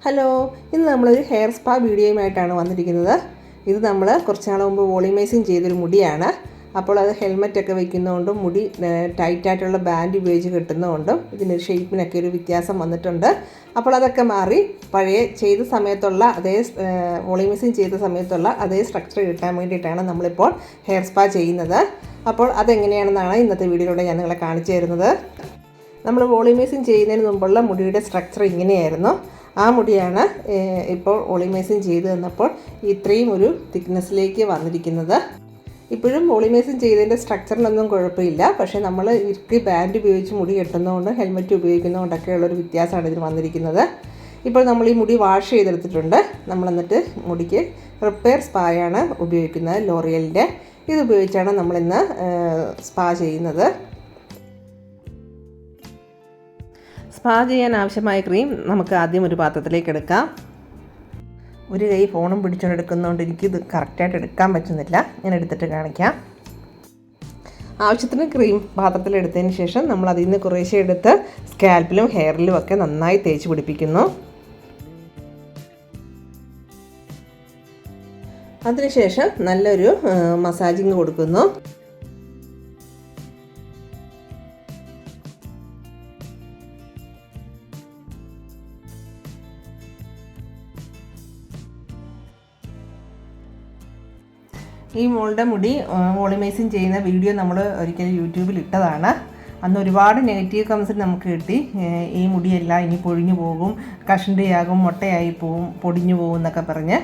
Hello, ഇന്ന് നമ്മളൊരു hair spa വീഡിയോയുമായിട്ടാണ് വന്നിരിക്കുന്നത്. ഇത് നമ്മൾ കുറച്ച് നാൾ മുമ്പ് വോളിമൈസിങ് ചെയ്തൊരു മുടിയാണ്. അപ്പോൾ അത് ഹെൽമെറ്റൊക്കെ വയ്ക്കുന്നതുകൊണ്ടും മുടി ടൈറ്റായിട്ടുള്ള ബാൻഡ് ഉപയോഗിച്ച് കെട്ടുന്നതുകൊണ്ടും ഇതിനൊരു ഷേപ്പിനൊക്കെ ഒരു വ്യത്യാസം വന്നിട്ടുണ്ട്. അപ്പോൾ അതൊക്കെ മാറി പഴയ ചെയ്ത സമയത്തുള്ള അതേ വോളിമൈസിങ് ചെയ്ത സമയത്തുള്ള അതേ സ്ട്രക്ചർ കിട്ടാൻ വേണ്ടിയിട്ടാണ് നമ്മളിപ്പോൾ ഹെയർ സ്പാ ചെയ്യുന്നത്. അപ്പോൾ അതെങ്ങനെയാണെന്നാണ് ഇന്നത്തെ വീഡിയോയിലൂടെ ഞാൻ നിങ്ങളെ കാണിച്ചു തരുന്നത്. നമ്മൾ വോളിമൈസിങ് ചെയ്യുന്നതിന് മുമ്പുള്ള മുടിയുടെ സ്ട്രക്ചർ ഇങ്ങനെയായിരുന്നു. ആ മുടിയാണ് ഇപ്പോൾ വോളിമൈസിങ് ചെയ്ത് തന്നപ്പോൾ ഇത്രയും ഒരു തിക്നെസ്സിലേക്ക് വന്നിരിക്കുന്നത്. ഇപ്പോഴും വോളിമൈസിങ് ചെയ്തതിൻ്റെ സ്ട്രക്ചറിനൊന്നും കുഴപ്പമില്ല. പക്ഷേ നമ്മൾ ഇറുക്കി ബാൻഡ് ഉപയോഗിച്ച് മുടി കെട്ടുന്നതുകൊണ്ട് ഹെൽമെറ്റ് ഉപയോഗിക്കുന്നതുകൊണ്ടൊക്കെയുള്ളൊരു വ്യത്യാസമാണ് ഇതിന് വന്നിരിക്കുന്നത്. ഇപ്പോൾ നമ്മൾ ഈ മുടി വാഷ് ചെയ്തെടുത്തിട്ടുണ്ട്. നമ്മൾ എന്നിട്ട് മുടിക്ക് റിപ്പയർ സ്പായാണ് ഉപയോഗിക്കുന്നത്, ലോറിയലിൻ്റെ. ഇത് ഉപയോഗിച്ചാണ് നമ്മളിന്ന് സ്പാ ചെയ്യുന്നത്. സ്പാ ചെയ്യാൻ ആവശ്യമായ ക്രീം നമുക്ക് ആദ്യം ഒരു പാത്രത്തിലേക്ക് എടുക്കാം. ഒരു കൈ ഫോണും പിടിച്ചുകൊണ്ടെടുക്കുന്നതുകൊണ്ട് എനിക്കിത് കറക്റ്റായിട്ട് എടുക്കാൻ പറ്റുന്നില്ല. ഞാൻ എടുത്തിട്ട് കാണിക്കാം. ആവശ്യത്തിന് ക്രീം പാത്രത്തിലെടുത്തതിന് ശേഷം നമ്മൾ അതിൽ നിന്ന് കുറേശ്ശെ എടുത്ത് സ്കാൽപ്പിലും ഹെയറിലും ഒക്കെ നന്നായി തേച്ച് പിടിപ്പിക്കുന്നു. അതിനുശേഷം നല്ലൊരു മസാജിങ് കൊടുക്കുന്നു. ഈ മോളുടെ മുടി വോളിമൈസിങ് ചെയ്യുന്ന വീഡിയോ നമ്മൾ ഒരിക്കലും യൂട്യൂബിൽ ഇട്ടതാണ്. അന്ന് ഒരുപാട് നെഗറ്റീവ് കമൻസ് നമുക്ക് കിട്ടി. ഈ മുടിയെല്ലാം ഇനി പൊഴിഞ്ഞു പോകും, കഷണ്ടിയാകും, മുട്ടയായി പോവും, പൊടിഞ്ഞു പോകും എന്നൊക്കെ പറഞ്ഞ്.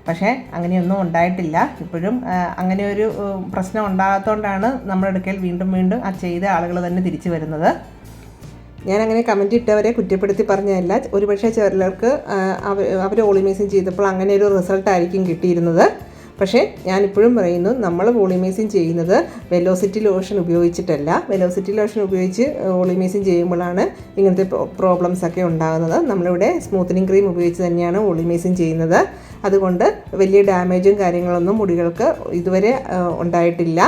പക്ഷേ അങ്ങനെയൊന്നും ഉണ്ടായിട്ടില്ല. ഇപ്പോഴും അങ്ങനെ ഒരു പ്രശ്നം ഉണ്ടാകാത്തതുകൊണ്ടാണ് നമ്മുടെ അടുക്കൽ വീണ്ടും വീണ്ടും ആ ചെയ്ത ആളുകൾ തന്നെ തിരിച്ചു വരുന്നത്. ഞാനങ്ങനെ കമൻറ്റ് ഇട്ടവരെ കുറ്റപ്പെടുത്തി പറഞ്ഞതല്ല. ഒരുപക്ഷെ ചിലർക്ക് അവർ വോളിമൈസിങ് ചെയ്തപ്പോൾ അങ്ങനെ ഒരു റിസൾട്ടായിരിക്കും കിട്ടിയിരുന്നത്. പക്ഷേ ഞാനിപ്പോഴും പറയുന്നു, നമ്മൾ വോളിമൈസിങ് ചെയ്യുന്നത് വെലോസിറ്റി ലോഷൻ ഉപയോഗിച്ചിട്ടല്ല. വെലോസിറ്റി ലോഷൻ ഉപയോഗിച്ച് വോളിമൈസിങ് ചെയ്യുമ്പോഴാണ് ഇങ്ങനത്തെ പ്രോബ്ലംസൊക്കെ ഉണ്ടാകുന്നത്. നമ്മളിവിടെ സ്മൂത്തനിങ് ക്രീം ഉപയോഗിച്ച് തന്നെയാണ് വോളിമൈസിങ് ചെയ്യുന്നത്. അതുകൊണ്ട് വലിയ ഡാമേജും കാര്യങ്ങളൊന്നും മുടികൾക്ക് ഇതുവരെ ഉണ്ടായിട്ടില്ല.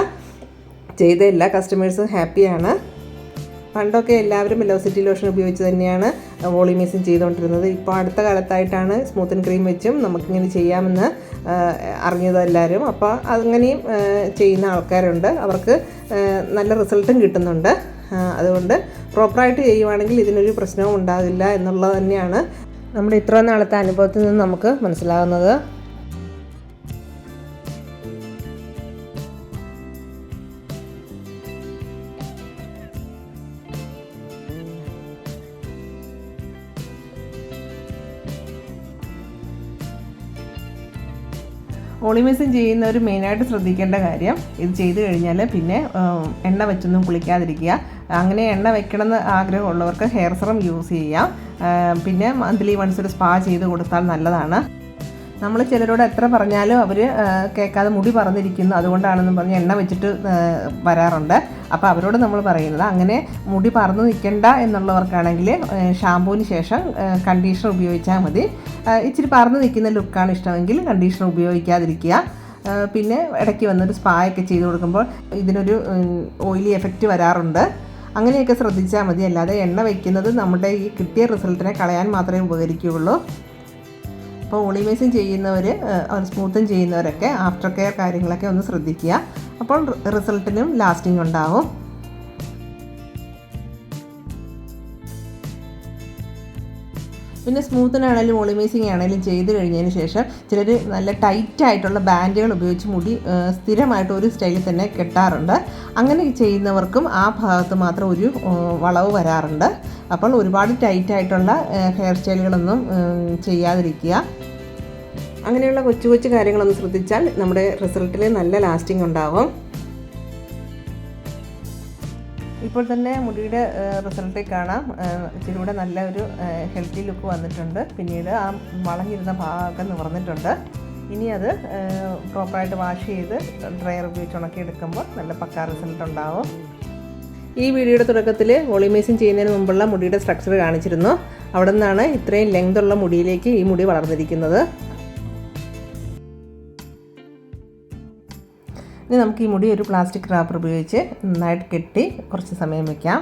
ചെയ്ത എല്ലാ കസ്റ്റമേഴ്സും ഹാപ്പിയാണ്. പണ്ടൊക്കെ എല്ലാവരും വെലോസിറ്റി ലോഷൻ ഉപയോഗിച്ച് തന്നെയാണ് വോളിമൈസിങ് ചെയ്തുകൊണ്ടിരുന്നത്. ഇപ്പോൾ അടുത്ത കാലത്തായിട്ടാണ് സ്മൂത്തൻ ക്രീം വെച്ചും നമുക്കിങ്ങനെ ചെയ്യാമെന്ന് അറിഞ്ഞതെല്ലാവരും. അപ്പോൾ അങ്ങനെയും ചെയ്യുന്ന ആൾക്കാരുണ്ട്. അവർക്ക് നല്ല റിസൾട്ടും കിട്ടുന്നുണ്ട്. അതുകൊണ്ട് പ്രോപ്പറായിട്ട് ചെയ്യുവാണെങ്കിൽ ഇതിനൊരു പ്രശ്നവും ഉണ്ടാകില്ല എന്നുള്ളത് തന്നെയാണ് നമ്മുടെ ഇത്ര നാളത്തെ അനുഭവത്തിൽ നിന്ന് നമുക്ക് മനസ്സിലാകുന്നത്. വോളിമൈസിങ് ചെയ്യുന്നവർ മെയിനായിട്ട് ശ്രദ്ധിക്കേണ്ട കാര്യം, ഇത് ചെയ്ത് കഴിഞ്ഞാൽ പിന്നെ എണ്ണ വെച്ചൊന്നും കുളിക്കാതിരിക്കുക. അങ്ങനെ എണ്ണ വെക്കണമെന്ന് ആഗ്രഹമുള്ളവർക്ക് ഹെയർ സെറം യൂസ് ചെയ്യാം. പിന്നെ മന്ത്ലി വൺസ് ഒരു സ്പാ ചെയ്ത് കൊടുത്താൽ നല്ലതാണ്. നമ്മൾ ചിലരോട് എത്ര പറഞ്ഞാലും അവർ കേൾക്കാതെ മുടി പറന്നിരിക്കുന്നു, അതുകൊണ്ടാണെന്ന് പറഞ്ഞ് എണ്ണ വെച്ചിട്ട് വരാറുണ്ട്. അപ്പോൾ അവരോട് നമ്മൾ പറയുന്നത്, അങ്ങനെ മുടി പറന്ന് നിൽക്കണ്ട എന്നുള്ളവർക്കാണെങ്കിൽ ഷാമ്പൂവിന് ശേഷം കണ്ടീഷണർ ഉപയോഗിച്ചാൽ മതി. ഇച്ചിരി പറന്ന് നിൽക്കുന്ന ലുക്കാണ് ഇഷ്ടമെങ്കിൽ കണ്ടീഷണർ ഉപയോഗിക്കാതിരിക്കുക. പിന്നെ ഇടയ്ക്ക് വന്നൊരു സ്പായൊക്കെ ചെയ്ത് കൊടുക്കുമ്പോൾ ഇതിനൊരു ഓയിലി എഫക്റ്റ് വരാറുണ്ട്. അങ്ങനെയൊക്കെ ശ്രദ്ധിച്ചാൽ മതി. അല്ലാതെ എണ്ണ വയ്ക്കുന്നത് നമ്മുടെ ഈ കിട്ടിയ റിസൾട്ടിനെ കളയാൻ മാത്രമേ ഉപകരിക്കുകയുള്ളൂ. അപ്പോൾ വോളിമൈസിങ് ചെയ്യുന്നവർ, സ്മൂത്തും ചെയ്യുന്നവരൊക്കെ ആഫ്റ്റർ കെയർ കാര്യങ്ങളൊക്കെ ഒന്ന് ശ്രദ്ധിക്കുക. അപ്പോൾ റിസൾട്ടിനും ലാസ്റ്റിംഗ് ഉണ്ടാവും. പിന്നെ സ്മൂത്തനാണെങ്കിലും വോളിമൈസിങ് ആണെങ്കിലും ചെയ്ത് കഴിഞ്ഞതിന് ശേഷം ചിലർ നല്ല ടൈറ്റായിട്ടുള്ള ബാൻഡുകൾ ഉപയോഗിച്ച് മുടി സ്ഥിരമായിട്ട് ഒരു സ്റ്റൈലിൽ തന്നെ കെട്ടാറുണ്ട്. അങ്ങനെ ചെയ്യുന്നവർക്കും ആ ഭാഗത്ത് മാത്രം ഒരു വളവ് വരാറുണ്ട്. അപ്പോൾ ഒരുപാട് ടൈറ്റായിട്ടുള്ള ഹെയർ സ്റ്റൈലുകളൊന്നും ചെയ്യാതിരിക്കുക. അങ്ങനെയുള്ള കൊച്ചു കൊച്ചു കാര്യങ്ങളൊന്ന് ശ്രദ്ധിച്ചാൽ നമ്മുടെ റിസൾട്ടിൽ നല്ല ലാസ്റ്റിംഗ് ഉണ്ടാകും. ഇപ്പോൾ തന്നെ മുടിയുടെ റിസൾട്ടിൽ കാണാം, ഇച്ചിരി കൂടെ നല്ല ഒരു ഹെൽത്തി ലുക്ക് വന്നിട്ടുണ്ട്. പിന്നീട് ആ വളഞ്ഞിരുന്ന ഭാഗമൊക്കെ നിവർന്നിട്ടുണ്ട്. ഇനി അത് പ്രോപ്പറായിട്ട് വാഷ് ചെയ്ത് ഡ്രയർ ഉപയോഗിച്ച് ഉണക്കി എടുക്കുമ്പോൾ നല്ല പക്കാ റിസൾട്ട് ഉണ്ടാവും. ഈ വീഡിയോയുടെ തുടക്കത്തിൽ വോളിമൈസിങ് ചെയ്യുന്നതിന് മുമ്പുള്ള മുടിയുടെ സ്ട്രക്ചർ കാണിച്ചിരുന്നു. അവിടെ നിന്നാണ് ഇത്രയും ലെങ്ത് ഉള്ള മുടിയിലേക്ക് ഈ മുടി വളർന്നിരിക്കുന്നത്. ഇനി നമുക്ക് ഈ മുടി ഒരു പ്ലാസ്റ്റിക് റാപ്പർ ഉപയോഗിച്ച് നന്നായിട്ട് കെട്ടി കുറച്ച് സമയം വയ്ക്കാം.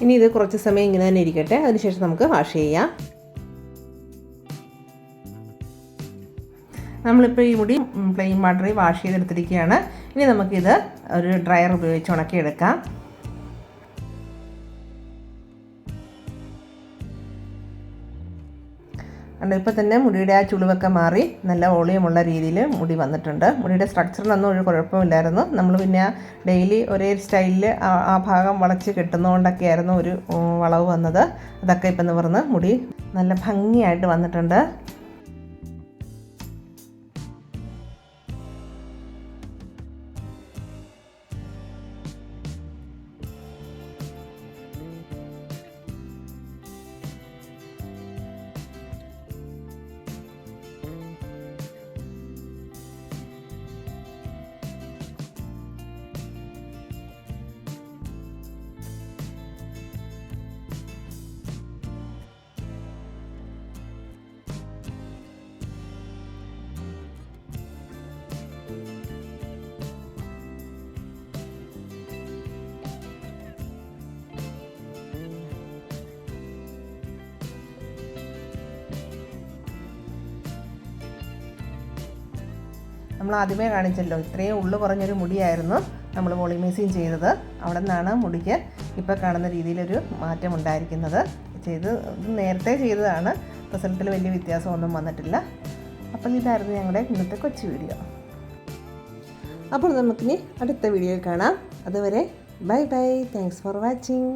ഇനി ഇത് കുറച്ച് സമയം ഇങ്ങനെ തന്നെ ഇരിക്കട്ടെ. അതിനുശേഷം നമുക്ക് വാഷ് ചെയ്യാം. നമ്മളിപ്പോൾ ഈ മുടി പ്ലെയിൻ വാട്ടറിൽ വാഷ് ചെയ്തെടുത്തിരിക്കുകയാണ്. ഇനി നമുക്കിത് ഒരു ഡ്രയർ ഉപയോഗിച്ച് ഉണക്കിയെടുക്കാം. ഇപ്പോൾ തന്നെ മുടിയുടെ ആ ചുളിവൊക്കെ മാറി നല്ല വോളിയമുള്ള രീതിയിൽ മുടി വന്നിട്ടുണ്ട്. മുടിയുടെ സ്ട്രക്ചറിനൊന്നും ഒരു കുഴപ്പമില്ലായിരുന്നു. നമ്മൾ പിന്നെ ഡെയിലി ഒരേ സ്റ്റൈലിൽ ആ ഭാഗം വളച്ച് കെട്ടുന്നതുകൊണ്ടൊക്കെ ആയിരുന്നു ഒരു വളവ് വന്നത്. അതൊക്കെ ഇപ്പം നിവർന്ന് മുടി നല്ല ഭംഗിയായിട്ട് വന്നിട്ടുണ്ട്. നമ്മൾ ആദ്യമേ കാണിച്ചല്ലോ, ഇത്രയും ഉള്ളു കുറഞ്ഞൊരു മുടിയായിരുന്നു നമ്മൾ വോളിമൈസിങ് ചെയ്തത്. അവിടെ നിന്നാണ് മുടിക്ക് ഇപ്പോൾ കാണുന്ന രീതിയിലൊരു മാറ്റം ഉണ്ടായിരിക്കുന്നത്. ഇത് നേരത്തെ ചെയ്തതാണ്. റിസൾട്ടിൽ വലിയ വ്യത്യാസമൊന്നും വന്നിട്ടില്ല. അപ്പോൾ ഇതായിരുന്നു ഞങ്ങളുടെ ഇന്നത്തെ കൊച്ചു വീഡിയോ. അപ്പോൾ നമുക്കിനി അടുത്ത വീഡിയോയിൽ കാണാം. അതുവരെ bye bye. Thanks for watching.